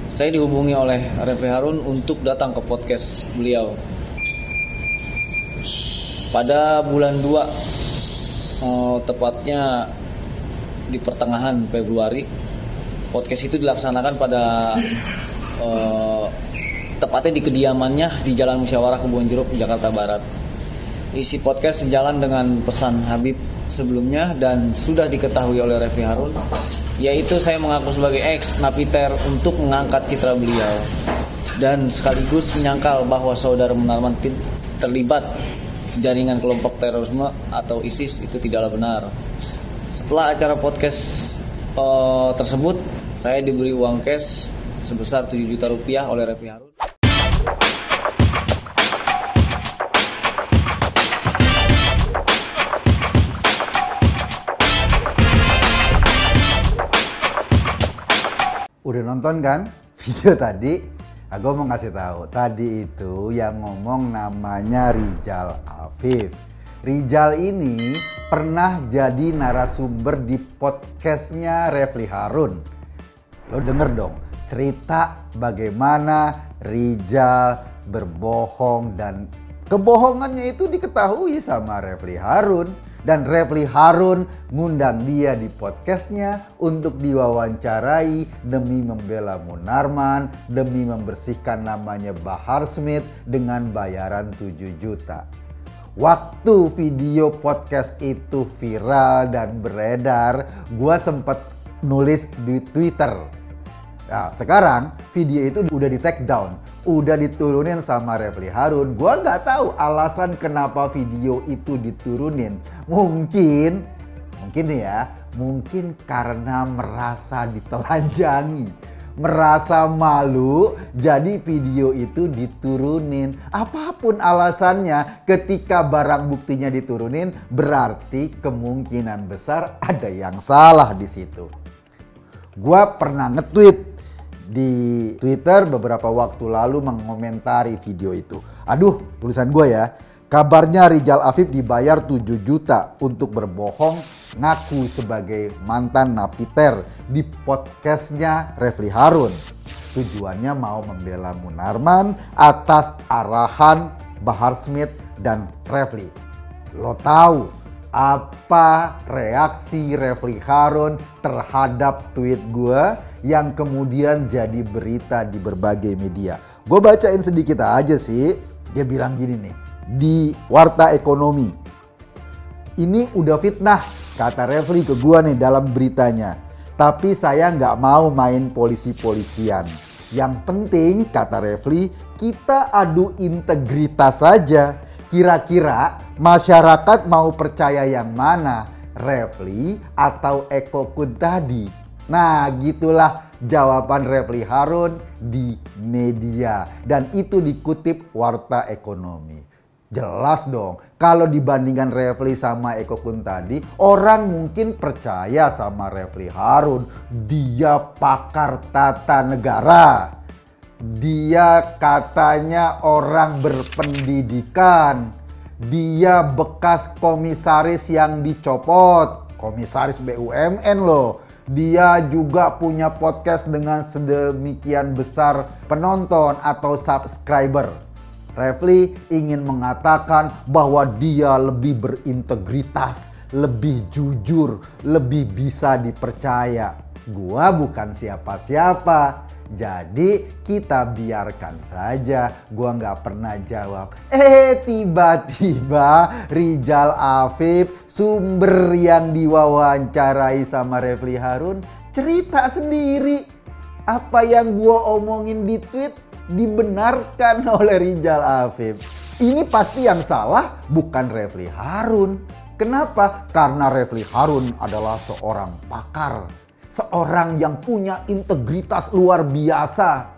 Saya dihubungi oleh Refli Harun untuk datang ke podcast beliau. Pada bulan 2, tepatnya di pertengahan Februari, podcast itu dilaksanakan pada tepatnya di kediamannya di Jalan Musyawarah Kebonjeruk, Jakarta Barat. Isi podcast sejalan dengan pesan Habib sebelumnya dan sudah diketahui oleh Refli Harun, yaitu saya mengaku sebagai ex-napiter untuk mengangkat citra beliau dan sekaligus menyangkal bahwa saudara Munarman terlibat jaringan kelompok terorisme atau ISIS. Itu tidaklah benar. Setelah acara podcast tersebut, saya diberi uang cash sebesar 7 juta rupiah oleh Refli Harun. Udah nonton kan video tadi? Nah, gue mau ngasih tahu. Tadi itu yang ngomong namanya Rijal Afif. Rijal ini pernah jadi narasumber di podcastnya Refli Harun. Lo denger dong cerita bagaimana Rijal berbohong dan kebohongannya itu diketahui sama Refli Harun. Dan Refli Harun ngundang dia di podcastnya untuk diwawancarai demi membela Munarman, demi membersihkan namanya Bahar Smith dengan bayaran 7 juta. Waktu video podcast itu viral dan beredar, gua sempet nulis di Twitter. Nah, sekarang video itu udah di take down, udah diturunin sama Refli Harun. Gua nggak tahu alasan kenapa video itu diturunin. Mungkin nih ya, mungkin karena merasa ditelanjangi, merasa malu, jadi video itu diturunin. Apapun alasannya, ketika barang buktinya diturunin, berarti kemungkinan besar ada yang salah di situ. Gua pernah nge-tweet di Twitter beberapa waktu lalu mengomentari video itu. Aduh, tulisan gue ya. Kabarnya Rijal Afif dibayar 7 juta untuk berbohong ngaku sebagai mantan napiter di podcastnya Refli Harun. Tujuannya mau membela Munarman atas arahan Bahar Smith dan Refli. Lo tahu apa reaksi Refli Harun terhadap tweet gue yang kemudian jadi berita di berbagai media? Gue bacain sedikit aja sih. Dia bilang gini nih, di Warta Ekonomi. Ini udah fitnah, kata Refli ke gue nih dalam beritanya. Tapi saya nggak mau main polisi-polisian. Yang penting, kata Refli, kita adu integritas saja. Kira-kira masyarakat mau percaya yang mana? Refli atau Eko Kun tadi? Nah, gitulah jawaban Refli Harun di media. Dan itu dikutip Warta Ekonomi. Jelas dong, kalau dibandingkan Refli sama Eko Kun tadi, orang mungkin percaya sama Refli Harun. Dia pakar tata negara. Dia katanya orang berpendidikan. Dia bekas komisaris yang dicopot. Komisaris BUMN loh. Dia juga punya podcast dengan sedemikian besar penonton atau subscriber. Refli ingin mengatakan bahwa dia lebih berintegritas, lebih jujur, lebih bisa dipercaya. Gua bukan siapa-siapa. Jadi kita biarkan saja. Gua nggak pernah jawab. Tiba-tiba Rijal Afif, sumber yang diwawancarai sama Refli Harun, cerita sendiri. Apa yang gua omongin di tweet dibenarkan oleh Rijal Afif. Ini pasti yang salah bukan Refli Harun. Kenapa? Karena Refli Harun adalah seorang pakar. Seorang yang punya integritas luar biasa.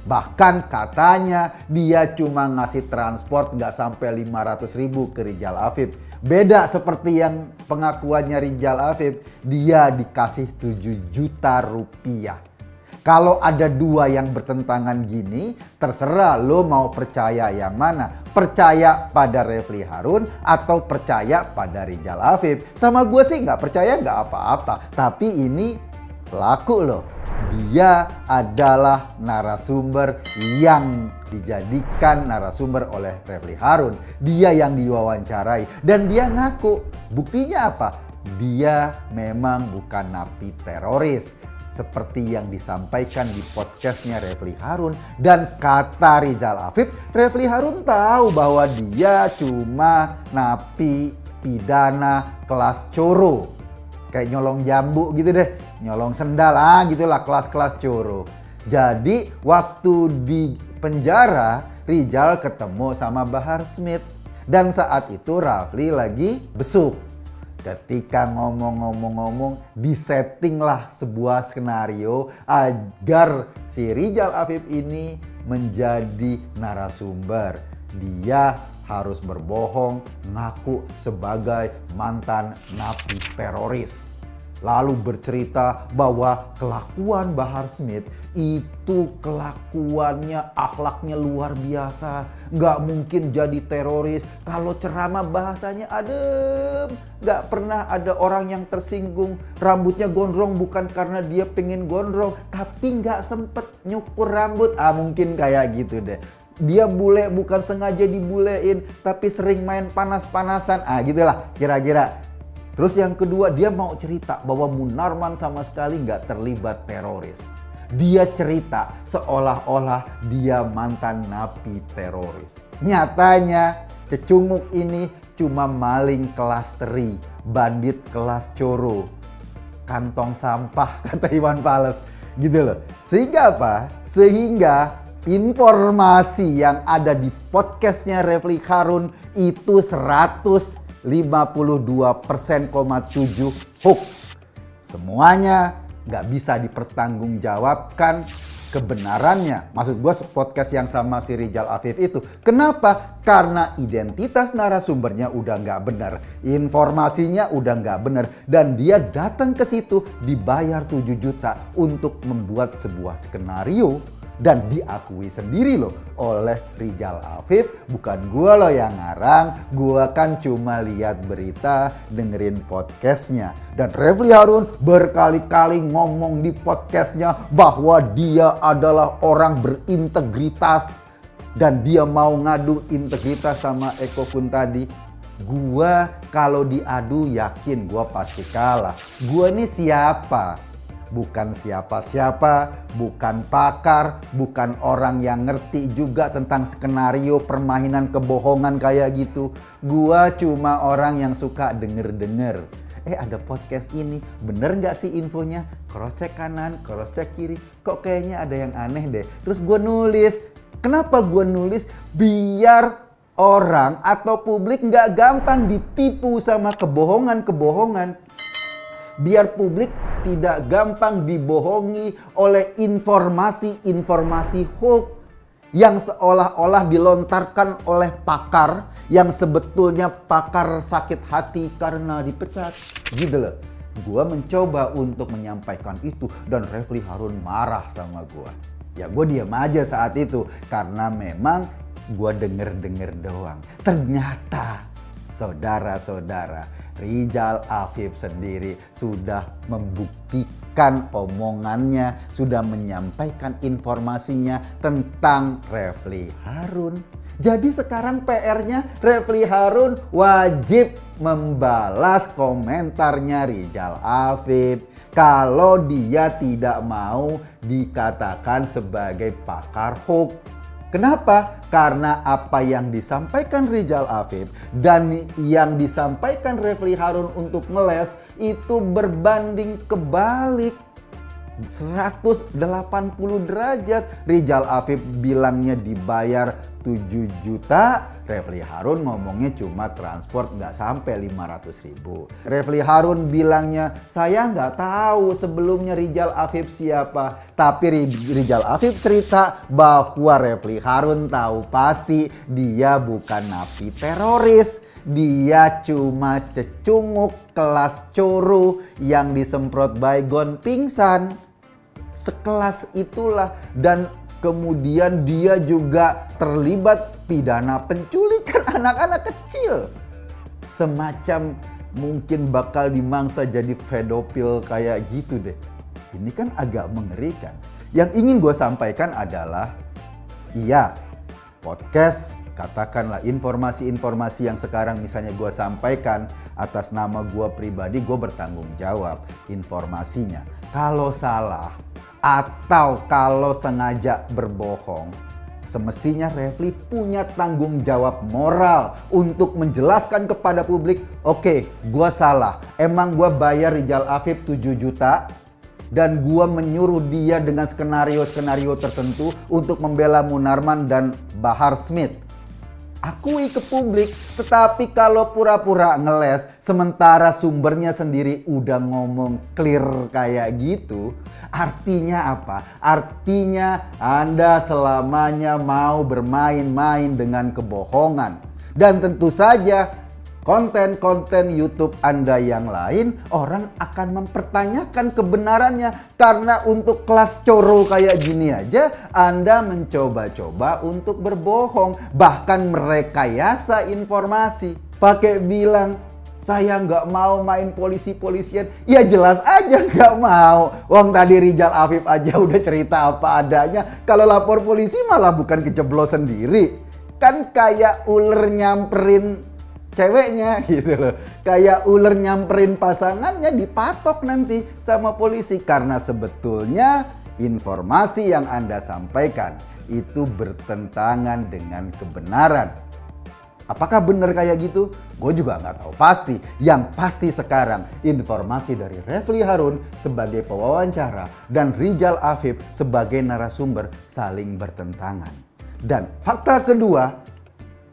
Bahkan katanya dia cuma ngasih transport nggak sampai 500.000 ke Rijal Afif. Beda seperti yang pengakuannya Rijal Afif, dia dikasih 7 juta rupiah. Kalau ada dua yang bertentangan gini, terserah lo mau percaya yang mana. Percaya pada Refli Harun atau percaya pada Rijal Afif. Sama gue sih nggak percaya nggak apa-apa. Tapi ini laku loh. dia adalah narasumber yang dijadikan narasumber oleh Refli Harun. Dia yang diwawancarai dan dia ngaku. Buktinya apa? Dia memang bukan napi teroris seperti yang disampaikan di podcastnya Refli Harun. Dan kata Rizal Afif, Refli Harun tahu bahwa dia cuma napi pidana kelas coro. Kayak nyolong jambu gitu deh, nyolong sendal, gitulah kelas-kelas coro. Jadi waktu di penjara, Rizal ketemu sama Bahar Smith. Dan saat itu Rafli lagi besuk. Ketika ngomong-ngomong, disettinglah sebuah skenario agar si Rizal Afif ini menjadi narasumber. Dia harus berbohong, ngaku sebagai mantan napi teroris. Lalu bercerita bahwa kelakuan Bahar Smith itu kelakuannya, akhlaknya luar biasa. Nggak mungkin jadi teroris kalau ceramah bahasanya adem. Nggak pernah ada orang yang tersinggung. Rambutnya gondrong bukan karena dia pengen gondrong, tapi nggak sempet nyukur rambut. Mungkin kayak gitu deh. Dia bule bukan sengaja dibulein, tapi sering main panas-panasan. Gitulah kira-kira. Terus yang kedua, dia mau cerita bahwa Munarman sama sekali nggak terlibat teroris. Dia cerita seolah-olah dia mantan napi teroris. Nyatanya cecunguk ini cuma maling kelas teri, bandit kelas coro, kantong sampah kata Iwan Fals. Gitu loh. Sehingga apa? Sehingga informasi yang ada di podcastnya Refli Harun itu 152,7% hoax. Semuanya nggak bisa dipertanggungjawabkan kebenarannya. Maksud gue podcast yang sama si Rizal Afif itu. Kenapa? Karena identitas narasumbernya udah nggak benar. Informasinya udah nggak benar. Dan dia datang ke situ dibayar 7 juta untuk membuat sebuah skenario. Dan diakui sendiri loh oleh Rizal Afif, bukan gua loh yang ngarang, gua kan cuma lihat berita, dengerin podcastnya. Dan Refli Harun berkali-kali ngomong di podcastnya bahwa dia adalah orang berintegritas dan dia mau ngadu integritas sama Eko Kun tadi. Gua kalau diadu yakin gua pasti kalah. Gua ini siapa? Bukan siapa-siapa, bukan pakar, bukan orang yang ngerti juga tentang skenario permainan kebohongan kayak gitu. Gua cuma orang yang suka denger-denger. Ada podcast ini, bener nggak sih infonya? Cross check kanan, cross check kiri, kok kayaknya ada yang aneh deh. Terus gue nulis. Kenapa gue nulis? Biar orang atau publik nggak gampang ditipu sama kebohongan-kebohongan. Biar publik tidak gampang dibohongi oleh informasi-informasi hoax yang seolah-olah dilontarkan oleh pakar yang sebetulnya pakar sakit hati karena dipecat. Gitu loh. Gua mencoba untuk menyampaikan itu dan Refli Harun marah sama gua. Ya gua diam aja saat itu karena memang gua denger-denger doang. Ternyata saudara-saudara, Rizal Afif sendiri sudah membuktikan omongannya, sudah menyampaikan informasinya tentang Refli Harun. Jadi sekarang PR-nya Refli Harun wajib membalas komentarnya Rizal Afif kalau dia tidak mau dikatakan sebagai pakar hoax. Kenapa? Karena apa yang disampaikan Rizal Afif dan yang disampaikan Refli Harun untuk ngeles itu berbanding kebalik 180 derajat. Rizal Afif bilangnya dibayar 7 juta, Refli Harun ngomongnya cuma transport nggak sampai 500.000. Refli Harun bilangnya saya nggak tahu sebelumnya Rizal Afif siapa. Tapi Rizal Afif cerita bahwa Refli Harun tahu pasti dia bukan napi teroris. Dia cuma cecunguk kelas coro yang disemprot baygon pingsan. Sekelas itulah. Dan kemudian dia juga terlibat pidana penculikan anak-anak kecil. Semacam mungkin bakal dimangsa jadi pedofil kayak gitu deh. Ini kan agak mengerikan. Yang ingin gue sampaikan adalah, iya, podcast, katakanlah informasi-informasi yang sekarang misalnya gue sampaikan atas nama gue pribadi, gue bertanggung jawab informasinya. Kalau salah atau kalau sengaja berbohong, semestinya Refli punya tanggung jawab moral untuk menjelaskan kepada publik, oke, gue salah. Emang gue bayar Rizal Afiff 7 juta dan gue menyuruh dia dengan skenario-skenario tertentu untuk membela Munarman dan Bahar Smith. Akui ke publik, tetapi kalau pura-pura ngeles sementara sumbernya sendiri udah ngomong clear kayak gitu, artinya apa? Artinya Anda selamanya mau bermain-main dengan kebohongan. Dan tentu saja konten-konten YouTube Anda yang lain, orang akan mempertanyakan kebenarannya. Karena untuk kelas coro kayak gini aja, Anda mencoba-coba untuk berbohong. Bahkan merekayasa informasi. Pakai bilang, saya nggak mau main polisi-polisian. Ya jelas aja nggak mau. Wong tadi Rizal Afiff aja udah cerita apa adanya. Kalau lapor polisi malah bukan kejeblos sendiri. Kan kayak ular nyamperin ceweknya gitu loh. Kayak ular nyamperin pasangannya, dipatok nanti sama polisi. Karena sebetulnya informasi yang Anda sampaikan itu bertentangan dengan kebenaran. Apakah benar kayak gitu? Gue juga nggak tahu pasti. Yang pasti sekarang informasi dari Refli Harun sebagai pewawancara dan Rizal Afiff sebagai narasumber saling bertentangan. Dan fakta kedua,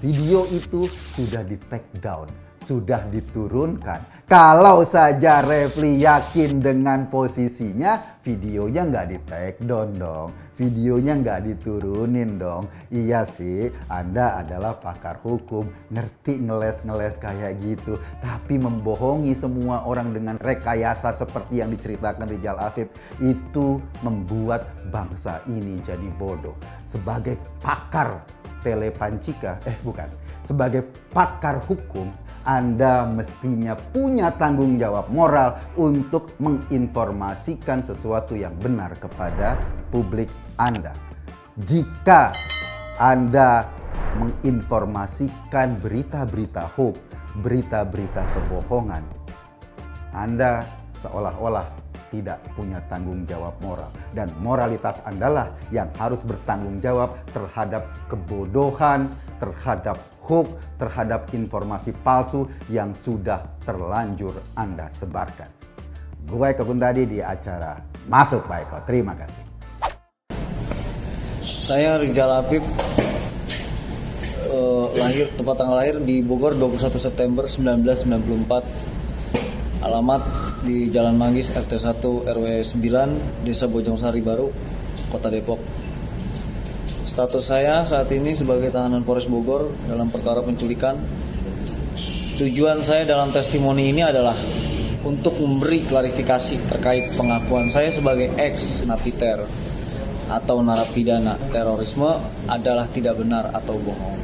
video itu sudah di take down, sudah diturunkan. Kalau saja Refli yakin dengan posisinya, videonya nggak di take down dong. Videonya nggak diturunin dong. Iya sih, Anda adalah pakar hukum, ngerti ngeles-ngeles kayak gitu. Tapi membohongi semua orang dengan rekayasa seperti yang diceritakan Rizal Afiff, itu membuat bangsa ini jadi bodoh. Sebagai pakar telepancika, sebagai pakar hukum, Anda mestinya punya tanggung jawab moral untuk menginformasikan sesuatu yang benar kepada publik Anda. Jika Anda menginformasikan berita-berita hoax, berita-berita kebohongan, Anda seolah-olah tidak punya tanggung jawab moral. Dan moralitas Anda lah yang harus bertanggung jawab terhadap kebodohan, terhadap hoax, terhadap informasi palsu yang sudah terlanjur Anda sebarkan. Gue Eko Kuntadi di acara Masuk Pak Eko. Terima kasih. Saya Rizal Afiff, tepat tanggal lahir di Bogor 21 September 1994. Alamat di Jalan Manggis RT 1 RW 9 Desa Bojongsari Baru, Kota Depok. Status saya saat ini sebagai tahanan Polres Bogor dalam perkara penculikan. Tujuan saya dalam testimoni ini adalah untuk memberi klarifikasi terkait pengakuan saya sebagai ex-napiter atau narapidana terorisme adalah tidak benar atau bohong.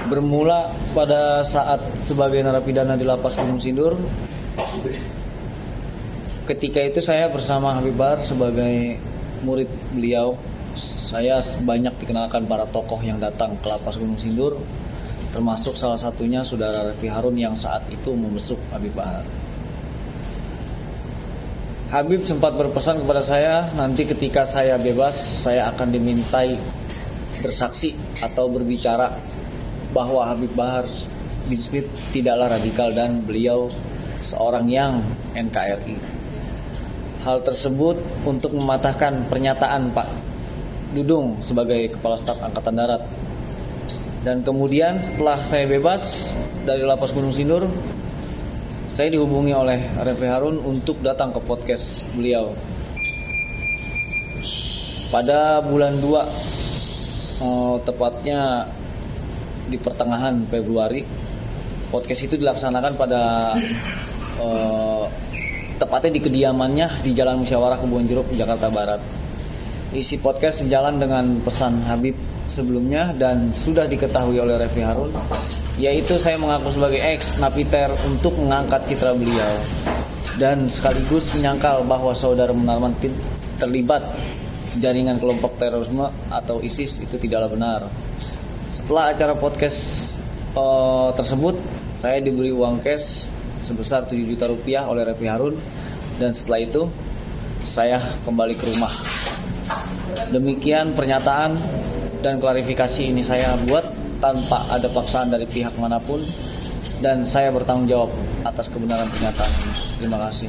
Bermula pada saat sebagai narapidana di Lapas Gunung Sindur. Ketika itu saya bersama Habib Bahar sebagai murid beliau. Saya banyak dikenalkan para tokoh yang datang ke Lapas Gunung Sindur, termasuk salah satunya saudara Refli Harun yang saat itu membesuk Habib Bahar. Habib sempat berpesan kepada saya, nanti ketika saya bebas, saya akan dimintai bersaksi atau berbicara bahwa Habib Bahar bin Smith tidaklah radikal dan beliau seorang yang NKRI. Hal tersebut untuk mematahkan pernyataan Pak Dudung sebagai Kepala Staf Angkatan Darat. Dan kemudian setelah saya bebas dari Lapas Gunung Sindur, saya dihubungi oleh Refli Harun untuk datang ke podcast beliau. Pada bulan 2, tepatnya di pertengahan Februari, podcast itu dilaksanakan pada tepatnya di kediamannya di Jalan Musyawarah Kebonjeruk, Jakarta Barat. Isi podcast sejalan dengan pesan Habib sebelumnya dan sudah diketahui oleh Refli Harun, yaitu saya mengaku sebagai ex-napiter untuk mengangkat citra beliau. dan sekaligus menyangkal bahwa saudara Munarman terlibat jaringan kelompok terorisme atau ISIS itu tidaklah benar. Setelah acara podcast tersebut, saya diberi uang cash sebesar 7 juta rupiah oleh Refy Harun, dan setelah itu saya kembali ke rumah. Demikian pernyataan dan klarifikasi ini saya buat tanpa ada paksaan dari pihak manapun, dan saya bertanggung jawab atas kebenaran pernyataan ini. Terima kasih.